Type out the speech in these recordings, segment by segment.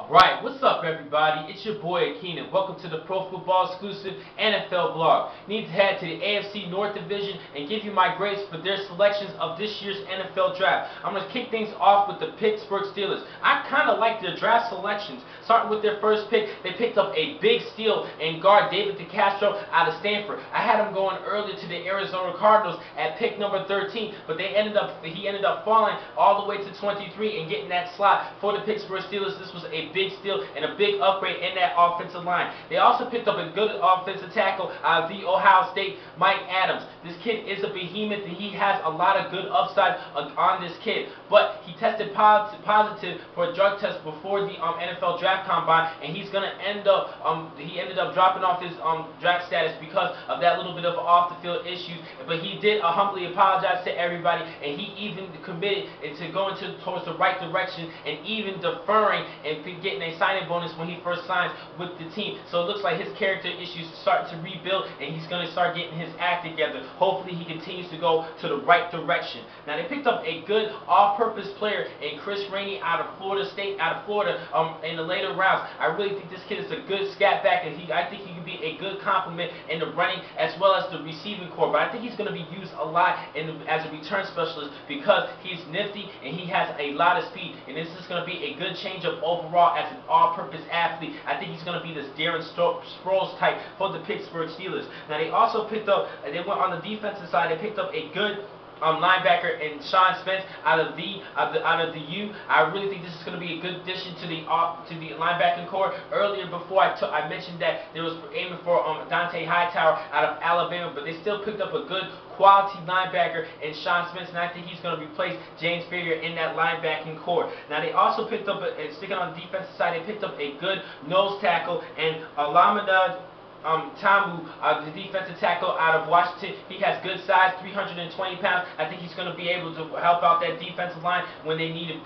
Alright, what's up everybody? It's your boy Keenan. Welcome to the Pro Football Exclusive NFL Blog. Need to head to the AFC North Division and give you my grades for their selections of this year's NFL Draft. I'm going to kick things off with the Pittsburgh Steelers. I kind of like their draft selections. Starting with their first pick, they picked up a big steal in guard David DeCastro out of Stanford. I had him going earlier to the Arizona Cardinals at pick number 13, but he ended up falling all the way to 23 and getting that slot for the Pittsburgh Steelers. This was a big steal and a big upgrade in that offensive line. They also picked up a good offensive tackle out of the Ohio State, Mike Adams. This kid is a behemoth and he has a lot of good upside on this kid, but he tested positive for a drug test before the NFL draft combine, and he's gonna end up he ended up dropping off his draft status because of that little bit of off the field issues. But he did humbly apologize to everybody, and he even committed to going towards the right direction and even deferring and getting a signing bonus when he first signs with the team. So it looks like his character issues are starting to rebuild, and he's going to start getting his act together. Hopefully he continues to go to the right direction. Now they picked up a good all-purpose player in Chris Rainey out of Florida in the later rounds. I really think this kid is a good scat back, and I think he could be a good complement in the running as well as the receiving core. But I think he's going to be used a lot as a return specialist because he's nifty and he has a lot of speed, and this is going to be a good change up overall as an all-purpose athlete. I think he's going to be this Darren Sproles type for the Pittsburgh Steelers. Now they also picked up, they went on the defensive side, they picked up a good linebacker in Sean Spence out of the U. I really think this is going to be a good addition to the linebacking core. Earlier, before I mentioned that they was aiming for Dante Hightower out of Alabama, but they still picked up a good quality linebacker in Sean Spence, and I think he's going to replace James Farrior in that linebacking core. Now they also picked up, sticking on the defensive side, they picked up a good nose tackle and Alameda Tamu, the defensive tackle out of Washington. He has good size, 320 pounds. I think he's going to be able to help out that defensive line when they need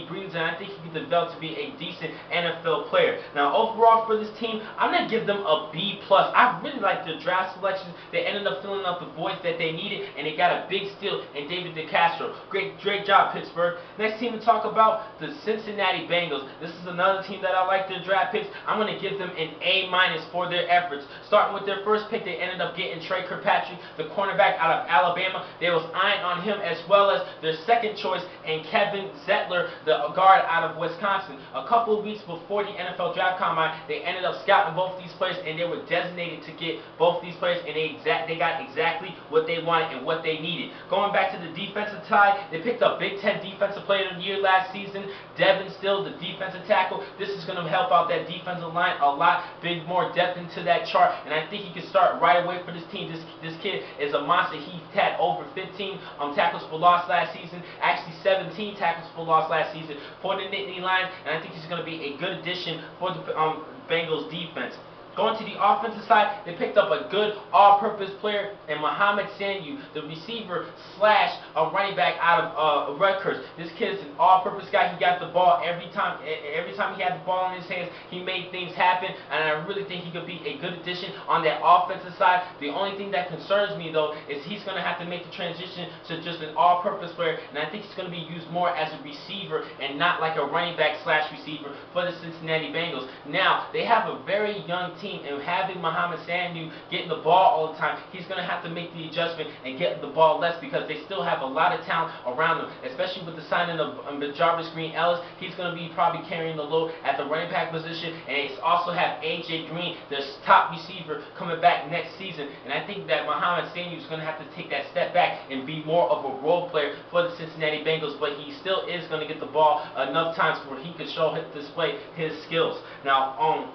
breathers, and I think he can develop to be a decent NFL player. Now overall for this team, I'm going to give them a B+. I really like their draft selections. They ended up filling up the voids that they needed, and they got a big steal in David DeCastro. Great job, Pittsburgh. Next team to talk about, the Cincinnati Bengals. This is another team that I like their draft picks. I'm going to give them an A- for their efforts. Starting with their first pick, they ended up getting Trey Kirkpatrick, the cornerback out of Alabama. They was eyeing on him as well as their second choice, and Kevin Zettler, the guard out of Wisconsin. A couple of weeks before the NFL draft combine, they ended up scouting both these players, and they were designated to get both these players, and they got exactly what they wanted and what they needed. Going back to the defensive side, they picked up Big Ten Defensive Player of the Year last season, Devin Still, the defensive tackle. This is going to help out that defensive line a lot, bring more depth into that chart, and I think he can start right away for this team. This kid is a monster. He had over 15 tackles for loss last season, actually 17 tackles for loss last season for the Nittany Lions, and I think he's going to be a good addition for the Bengals defense. Going to the offensive side, they picked up a good all-purpose player in Mohamed Sanu, the receiver slash running back out of Rutgers. This kid is an all-purpose guy. He got the ball every time he had the ball in his hands, he made things happen, and I really think he could be a good addition on that offensive side. The only thing that concerns me, though, is he's going to have to make the transition to just an all-purpose player, and I think he's going to be used more as a receiver and not like a running back slash receiver for the Cincinnati Bengals. Now, they have a very young team, and having Mohamed Sanu getting the ball all the time, he's going to have to make the adjustment and get the ball less because they still have a lot of talent around them, especially with the signing of Jarvis Green Ellis. He's going to be probably carrying the load at the running back position, and they also have A.J. Green, their top receiver, coming back next season, and I think that Mohamed Sanu is going to have to take that step back and be more of a role player for the Cincinnati Bengals, but he still is going to get the ball enough times where he could display his skills. Now,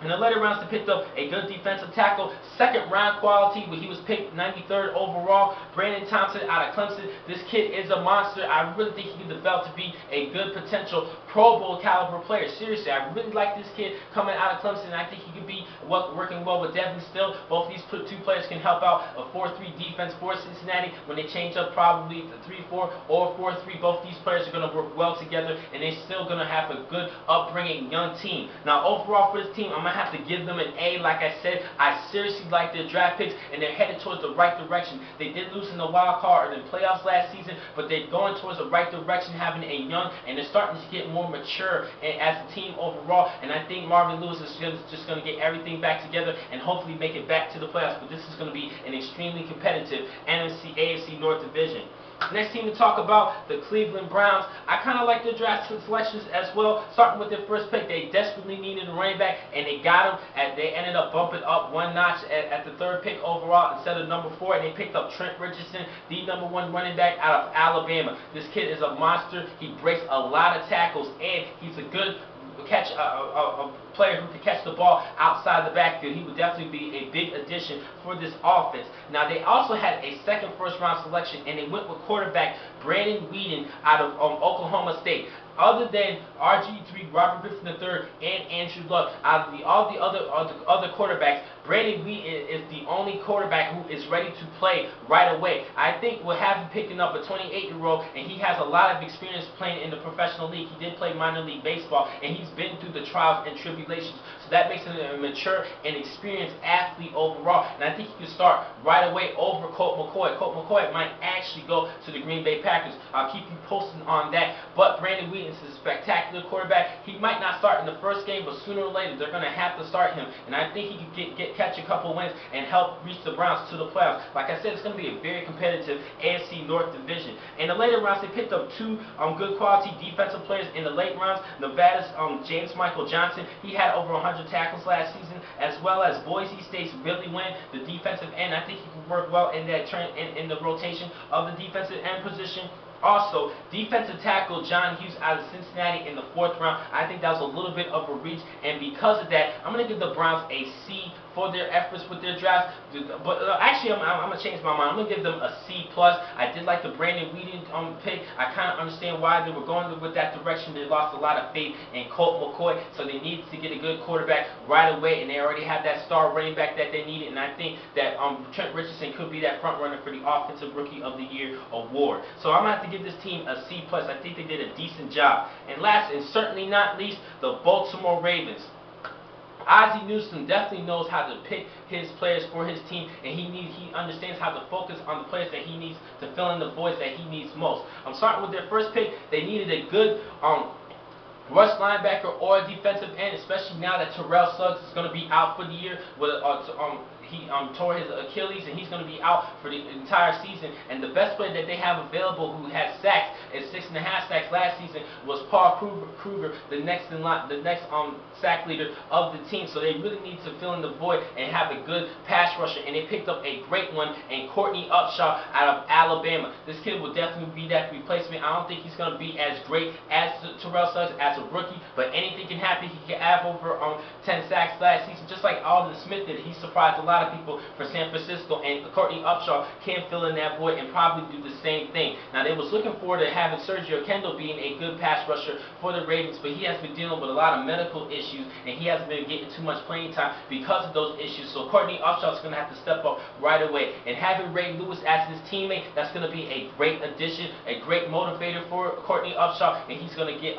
in the later rounds, they picked up a good defensive tackle, second-round quality, where he was picked 93rd overall, Brandon Thompson out of Clemson. This kid is a monster. I really think he can develop to be a good potential Pro Bowl caliber player. Seriously, I really like this kid coming out of Clemson. I think he could be working well with Devin Still. Both these two players can help out a 4-3 defense for Cincinnati when they change up probably the 3-4 or 4-3. Both these players are going to work well together, and they're still going to have a good upbringing young team. Now, overall for this team, I'm going to have to give them an A. Like I said, I seriously like their draft picks, and they're headed towards the right direction. They did lose in the wild card or in the playoffs last season, but they're going towards the right direction, having a young, and they're starting to get more mature as a team overall. And I think Marvin Lewis is just going to get everything back together and hopefully make it back to the playoffs. But this is going to be an extremely competitive NFC AFC North division. Next team to talk about, the Cleveland Browns. I kind of like their draft selections as well. Starting with their first pick, they desperately needed a running back, and they got him. They ended up bumping up one notch at the third pick overall instead of number 4, and they picked up Trent Richardson, the number 1 running back out of Alabama. This kid is a monster. He breaks a lot of tackles, and he's a good catch a player who can catch the ball outside the backfield. He would definitely be a big addition for this offense. Now, they also had a second first-round selection, and they went with quarterback Brandon Weeden out of Oklahoma State. Other than RG3, Robert Griffin III, and Andrew Luck, out of all the other quarterbacks, Brandon Weeden is the only quarterback who is ready to play right away. I think we'll have him picking up a 28-year-old, and he has a lot of experience playing in the professional league. He did play minor league baseball, and he's been through the trials and tribulations. So that makes him a mature and experienced athlete overall. And I think he can start right away over Colt McCoy. Colt McCoy might actually go to the Green Bay Packers. I'll keep you posted on that. But Brandon Weeden is a spectacular quarterback. He might not start in the first game, but sooner or later they're going to have to start him. And I think he can catch a couple wins and help reach the Browns to the playoffs. Like I said, it's going to be a very competitive AFC North division. In the later rounds, they picked up 2 good quality defensive players in the late rounds. Nevada's James Michael Johnson, he had over 100 tackles last season, as well as Boise State's Billy Wynn, the defensive end. I think he can work well in that in the rotation of the defensive end position. Also, defensive tackle John Hughes out of Cincinnati in the 4th round. I think that was a little bit of a reach, and because of that, I'm going to give the Browns a C for their efforts with their draft. But actually, I'm going to change my mind. I'm going to give them a C+. I did like the Brandon Weeden pick. I kind of understand why they were going with that direction. They lost a lot of faith in Colt McCoy, so they needed to get a good quarterback right away, and they already have that star running back that they needed, and I think that Trent Richardson could be that front runner for the Offensive Rookie of the Year award. So I'm going to have to give this team a C+. I think they did a decent job. And last and certainly not least, the Baltimore Ravens. Ozzie Newsome definitely knows how to pick his players for his team, and he understands how to focus on the players that he needs to fill in the voids that he needs most. I'm starting with their first pick. They needed a good rush linebacker or a defensive end, especially now that Terrell Suggs is going to be out for the year with he tore his Achilles, and he's going to be out for the entire season. And the best player that they have available who has sacks, is 6.5 sacks last season, was Paul Kruger, the next sack leader of the team. So they really need to fill in the void and have a good pass rusher. And they picked up a great one in Courtney Upshaw out of Alabama. This kid will definitely be that replacement. I don't think he's going to be as great as Terrell Suggs as a rookie, but anything can happen. He can have over 10 sacks last season, just like Alden Smith did. He surprised a lot of people for San Francisco, and Courtney Upshaw can fill in that void and probably do the same thing. Now, they was looking forward to having Sergio Kendall being a good pass rusher for the Ravens, but he has been dealing with a lot of medical issues, and he hasn't been getting too much playing time because of those issues. So Courtney Upshaw is going to have to step up right away. And having Ray Lewis as his teammate, that's going to be a great addition, a great motivator for Courtney Upshaw, and he's going to get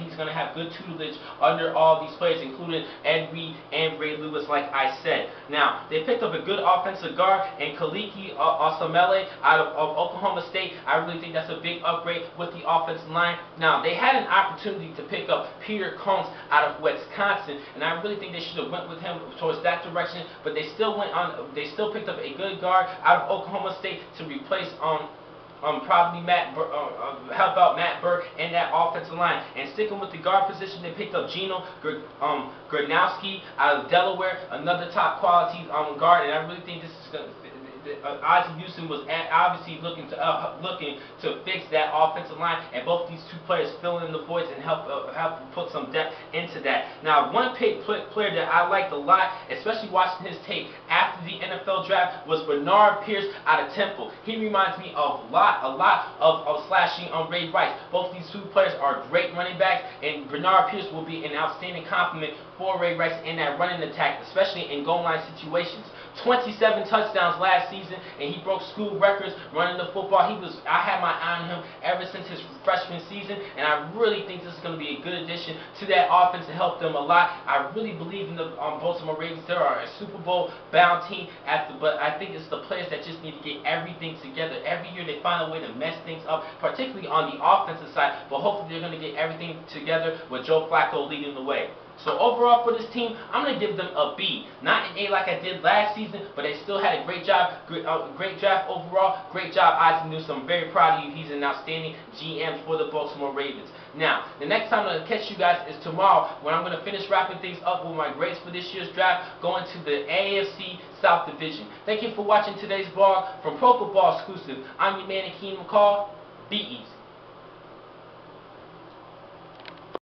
he's going to have good tutelage under all these players, including Ed Reed and Ray Lewis, like I said. Now, they picked up a good offensive guard in Kaliki Osamele out of Oklahoma State. I really think that's a big upgrade with the offensive line. Now, they had an opportunity to pick up Peter Combs out of Wisconsin, and I really think they should have went with him towards that direction, but they still picked up a good guard out of Oklahoma State to replace probably help out Matt Burke and that offensive line. And sticking with the guard position, they picked up Gino Gronowski out of Delaware, another top quality guard, and I really think this is going to Ozzie Newsome was obviously looking to fix that offensive line, and both these two players fill in the voids and help put some depth into that. Now, one player that I liked a lot, especially watching his tape after the NFL draft, was Bernard Pierce out of Temple. He reminds me of a lot of slashing Ray Rice. Both these two players are great running backs, and Bernard Pierce will be an outstanding complement for Ray Rice in that running attack, especially in goal line situations. 27 touchdowns last season, and he broke school records running the football. I had my eye on him ever since his freshman season, and I really think this is going to be a good addition to that offense to help them a lot. I really believe in the Baltimore Ravens. They are a Super Bowl bound team, but I think it's the players that just need to get everything together. Every year they find a way to mess things up, particularly on the offensive side, but hopefully they're going to get everything together with Joe Flacco leading the way. So overall for this team, I'm going to give them a B. Not an A like I did last season, but they still had a great job, great draft overall. Great job, Isaac Newsom. I'm very proud of you. He's an outstanding GM for the Baltimore Ravens. Now, the next time I'm going to catch you guys is tomorrow, when I'm going to finish wrapping things up with my grades for this year's draft, going to the AFC South Division. Thank you for watching today's vlog from Pro Football Exclusive. I'm your man, Akeem McCall. Be easy.